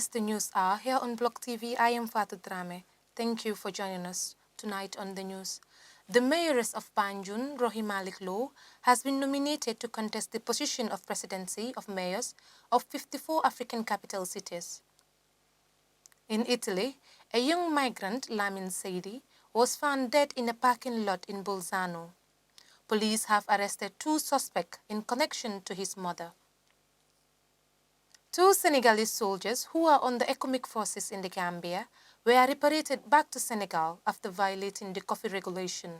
is the news hour here on Block TV. I am Fatou Drame. Thank you for joining us tonight on the news. The mayoress of Banjul, Rohey Malick Lowe, has been nominated to contest the position of presidency of mayors of 54 African capital cities. In Italy, a young migrant, Lamin Saidi, was found dead in a parking lot in Bolzano. Police have arrested 2 suspects in connection to his murder. 2 Senegalese soldiers who are on the economic forces in the Gambia were repatriated back to Senegal after violating the coffee regulation.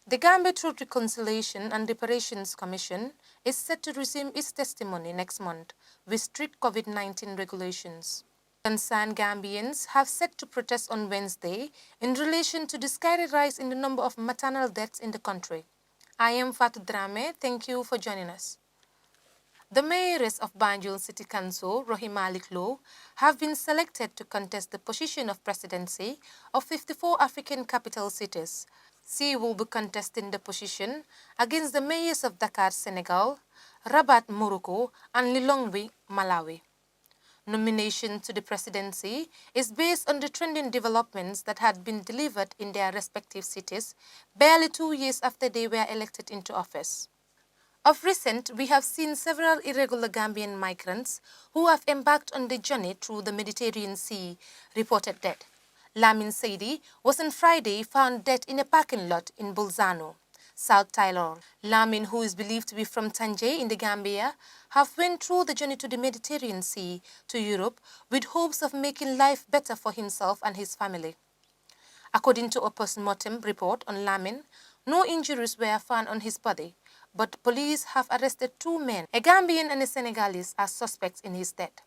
The Gambia Truth Reconciliation and Reparations Commission is set to resume its testimony next month with strict COVID-19 regulations. Concerned Gambians have set to protest on Wednesday in relation to the scary rise in the number of maternal deaths in the country. I am Fatou Drame. Thank you for joining us. The mayoress of Banjul City Council, Rohey Malick Lowe, have been selected to contest the position of presidency of 54 African capital cities. She will be contesting the position against the mayors of Dakar, Senegal, Rabat, Morocco, and Lilongwe, Malawi. Nomination to the presidency is based on the trending developments that had been delivered in their respective cities barely 2 years after they were elected into office. Of recent, we have seen several irregular Gambian migrants who have embarked on the journey through the Mediterranean Sea reported dead. Lamin Saidi was on Friday found dead in a parking lot in Bolzano, South Tyrol. Lamin, who is believed to be from Tangier in the Gambia, have went through the journey to the Mediterranean Sea to Europe with hopes of making life better for himself and his family. According to a post-mortem report on Lamin, no injuries were found on his body, but police have arrested 2 men, a Gambian and a Senegalese, as suspects in his death.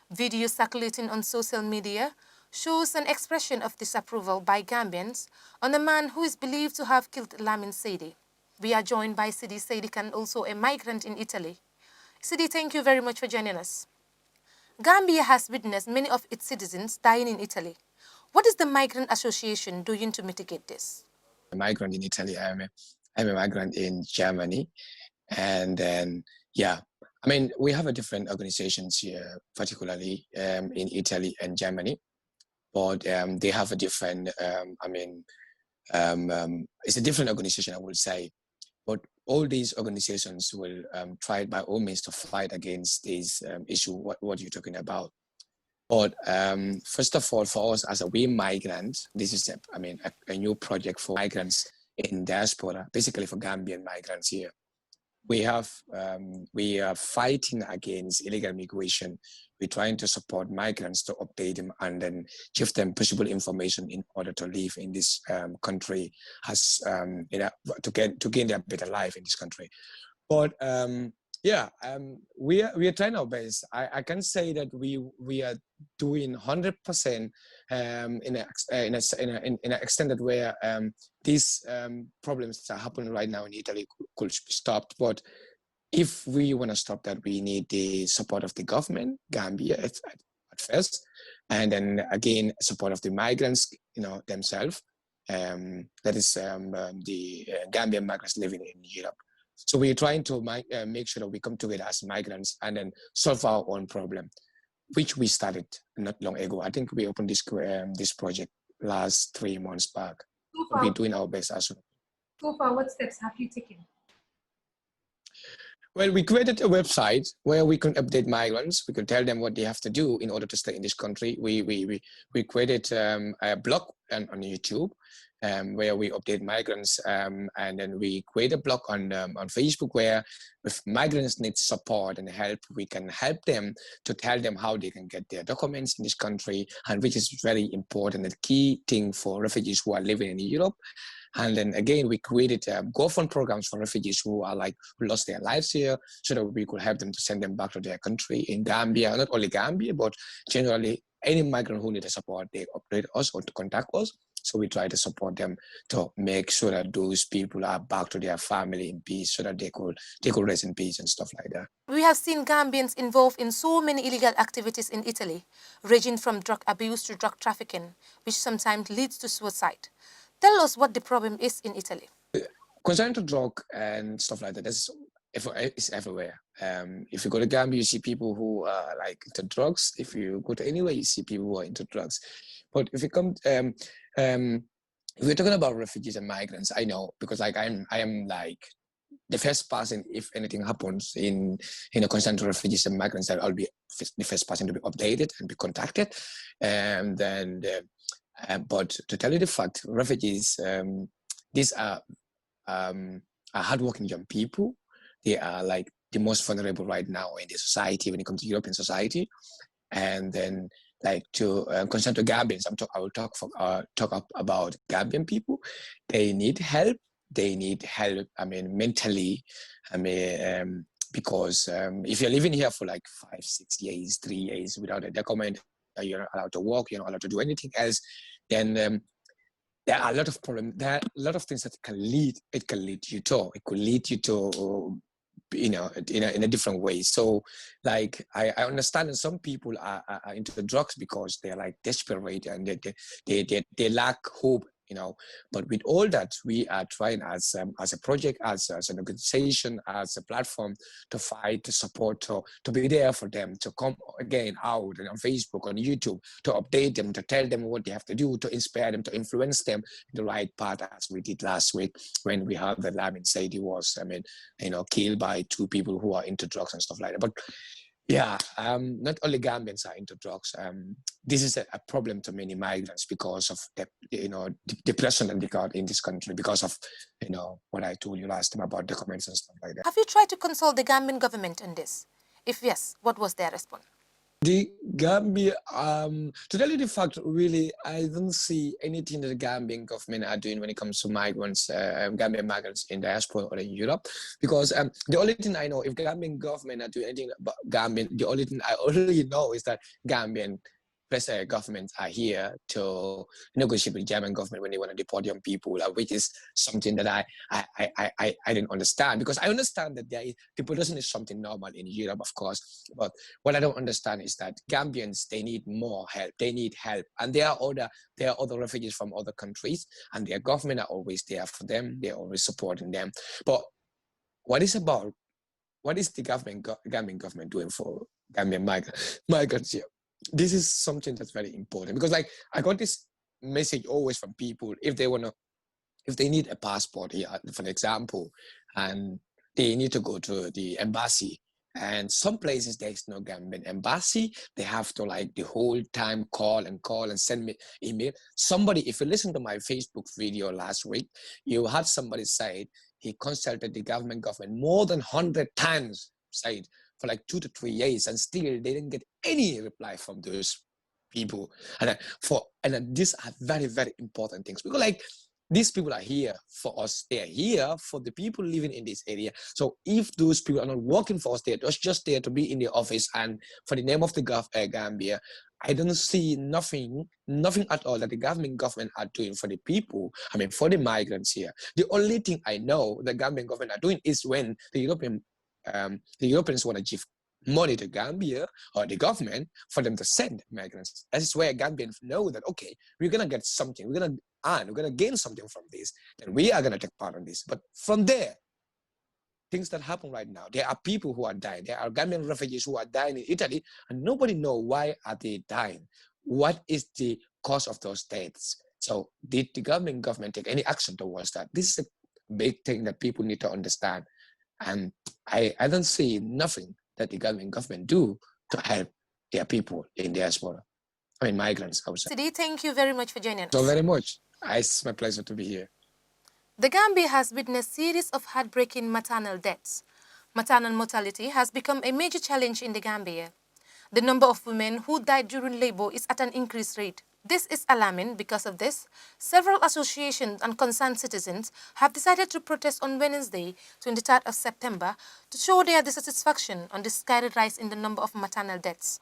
Video circulating on social media shows an expression of disapproval by Gambians on a man who is believed to have killed Lamin Saidi. We are joined by Sidi Saidikan, also a migrant in Italy. Sidi, thank you very much for joining us. Gambia has witnessed many of its citizens dying in Italy. What is the Migrant Association doing to mitigate this? A migrant in Italy. I'm a migrant in Germany. And then, yeah, I mean, we have a different organizations here, particularly in Italy and Germany, but they have a different, it's a different organization, I would say. But all these organizations will try by all means to fight against this issue, what you're talking about. But first of all, for us as a we migrants, this is a new project for migrants in diaspora, basically for Gambian migrants here. We are fighting against illegal migration. We're trying to support migrants to update them and then give them possible information in order to live in this country, to gain their better life in this country. But we are trying our best. I can say that we are doing 100% in an extent where these problems that are happening right now in Italy could be stopped. But if we want to stop that, we need the support of the government, Gambia at first, and then again support of the migrants, themselves. That is the Gambian migrants living in Europe. So we're trying to make sure that we come together as migrants and then solve our own problem, which we started not long ago. I think we opened this project last 3 months back. We're doing our best as well. So far, what steps have you taken? Well, we created a website where we can update migrants. We can tell them what they have to do in order to stay in this country. We created a blog on YouTube where we update migrants, and then we create a blog on Facebook where if migrants need support and help, we can help them to tell them how they can get their documents in this country, and which is very important, the key thing for refugees who are living in Europe. And then again, we created GoFund programs for refugees who lost their lives here, so that we could help them to send them back to their country in Gambia. Not only Gambia, but generally any migrant who needs support, they update us or to contact us. So we try to support them to make sure that those people are back to their family in peace, so that they could rest in peace and stuff like that. We have seen Gambians involved in so many illegal activities in Italy, ranging from drug abuse to drug trafficking, which sometimes leads to suicide. Tell us what the problem is in Italy. Concerning to drug and stuff like that, it's everywhere. If you go to Gambia, you see people who are like into drugs. If you go to anywhere, you see people who are into drugs. But if you come, if we're talking about refugees and migrants, I know because like I am like the first person, if anything happens in a concern to refugees and migrants, I'll be the first person to be updated and be contacted. And then, but to tell you the fact, refugees, these are hardworking young people. They are like the most vulnerable right now in the society when it comes to European society. And then, like to concern to Gambians, I will talk about Gambian people. They need help. They need help. I mean, mentally. I mean, because if you're living here for like 5, 6 years, 3 years without a document, you're not allowed to work. You're not allowed to do anything else. Then there are a lot of problems. There are a lot of things that it can lead you to. It could lead you to, you know, in a different way. So like I understand that some people are into drugs because they're like desperate and they lack hope, you know. But with all that, we are trying as a project, as an organization, as a platform to fight, to support, to be there for them, to come again out and on Facebook, on YouTube, to update them, to tell them what they have to do, to inspire them, to influence them in the right path, as we did last week when we heard that Lamin Saidi was, you know, killed by 2 people who are into drugs and stuff like that. But yeah, not only Gambians are into drugs. This is a problem to many migrants because of the, you know, depression that they got in this country because of, you know, what I told you last time about documents and stuff like that. Have you tried to consult the Gambian government on this? If yes, what was their response? The Gambia, to tell you the fact, really, I don't see anything that the Gambian government are doing when it comes to migrants, Gambian migrants in diaspora or in Europe, because the only thing I know, if Gambian government are doing anything about Gambian, the only thing I already know is that Gambian governments are here to negotiate with German government when they want to deport young people, which is something that I didn't understand, because I understand that deportation is something normal in Europe, of course, but what I don't understand is that Gambians, they need more help. They need help, and there are other refugees from other countries, and their government are always there for them. They're always supporting them. But what is the Gambian government doing for Gambian migrants here? This is something that's very important, because like I got this message always from people, if they need a passport here, for example, and they need to go to the embassy, and some places there's no Gambian embassy, they have to like the whole time call and send me email. Somebody, if you listen to my Facebook video last week, you had somebody say he consulted the government more than 100 times, said, for like 2 to 3 years, and still they didn't get any reply from those people. And these are very, very important things, because like these people are here for us. They are here for the people living in this area. So if those people are not working for us, they're just there to be in the office and for the name of the Gambia, I don't see nothing at all that the government are doing for the people. I mean, for the migrants here. The only thing I know the Gambian government are doing is when the Europeans want to give money to Gambia or the government for them to send migrants. That is where Gambians know that, okay, we're going to get something. We're going to gain something from this. Then we are going to take part in this. But from there, things that happen right now, there are people who are dying. There are Gambian refugees who are dying in Italy, and nobody knows why are they dying. What is the cause of those deaths? So did the government take any action towards that? This is a big thing that people need to understand. And I don't see nothing that the government do to help their people in diaspora. I mean, migrants, I would say. Sidi, thank you very much for joining us. So very much. It's my pleasure to be here. The Gambia has witnessed a series of heartbreaking maternal deaths. Maternal mortality has become a major challenge in the Gambia. The number of women who died during labor is at an increased rate. This is alarming. Because of this, several associations and concerned citizens have decided to protest on Wednesday, 23rd of September, to show their dissatisfaction on the scary rise in the number of maternal deaths.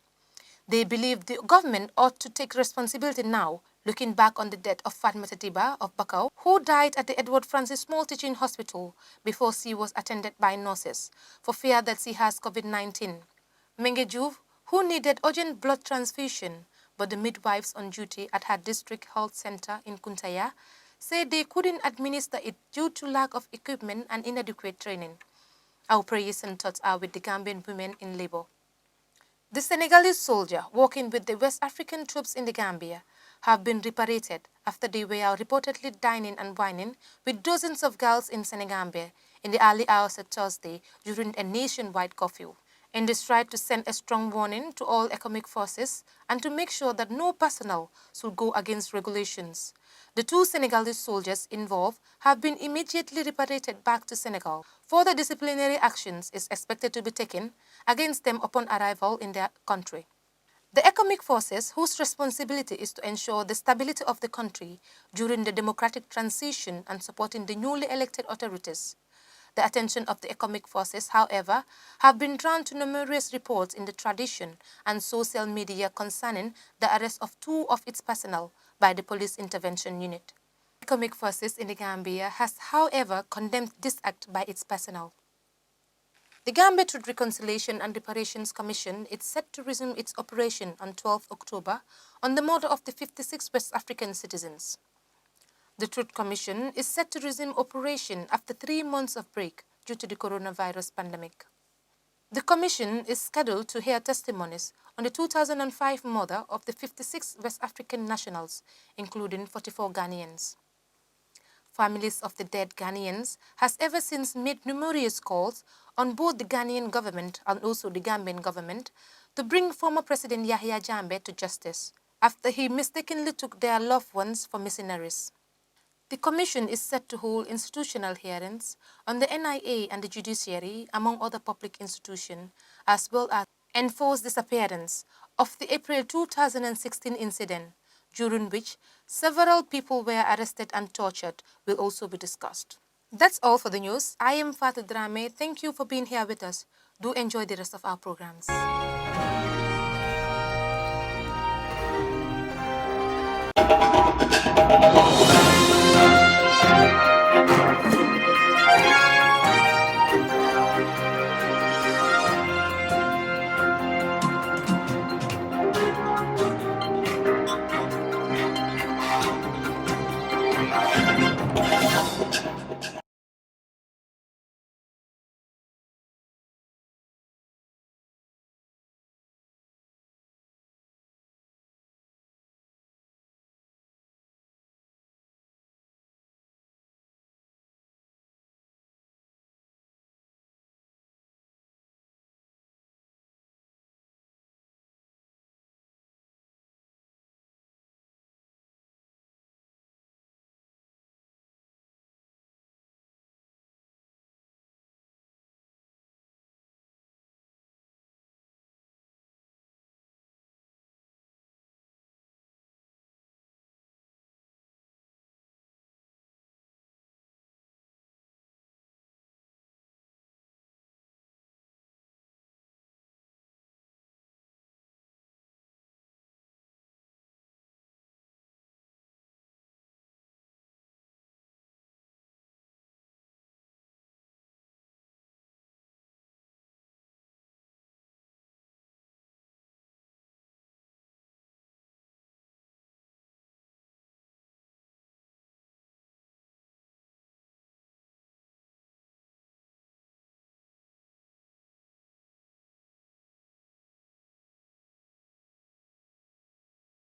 They believe the government ought to take responsibility now, looking back on the death of Fatmata Tiba of Bakau, who died at the Edward Francis Small Teaching Hospital before she was attended by nurses for fear that she has COVID-19. Menge Juve, who needed urgent blood transfusion, but the midwives on duty at her district health center in Kuntaya said they couldn't administer it due to lack of equipment and inadequate training. Our prayers and thoughts are with the Gambian women in labor. The Senegalese soldier working with the West African troops in the Gambia have been reparated after they were reportedly dining and wining with dozens of girls in Senegambia in the early hours of Thursday during a nationwide curfew, in the stride to send a strong warning to all economic forces and to make sure that no personnel should go against regulations. The two Senegalese soldiers involved have been immediately repatriated back to Senegal. Further disciplinary actions is expected to be taken against them upon arrival in their country. The economic forces, whose responsibility is to ensure the stability of the country during the democratic transition and supporting the newly elected authorities. The attention of the economic forces, however, have been drawn to numerous reports in the tradition and social media concerning the arrest of two of its personnel by the Police Intervention Unit. Economic forces in the Gambia has, however, condemned this act by its personnel. The Gambia Truth Reconciliation and Reparations Commission is set to resume its operation on 12 October on the murder of the 56 West African citizens. The Truth Commission is set to resume operation after 3 months of break due to the coronavirus pandemic. The Commission is scheduled to hear testimonies on the 2005 murder of the 56 West African nationals, including 44 Ghanaians. Families of the dead Ghanaians has ever since made numerous calls on both the Ghanaian government and also the Gambian government to bring former President Yahya Jammeh to justice after he mistakenly took their loved ones for mercenaries. The Commission is set to hold institutional hearings on the NIA and the judiciary, among other public institutions, as well as enforce disappearance of the April 2016 incident, during which several people were arrested and tortured, will also be discussed. That's all for the news. I am Fatou Drame. Thank you for being here with us. Do enjoy the rest of our programs.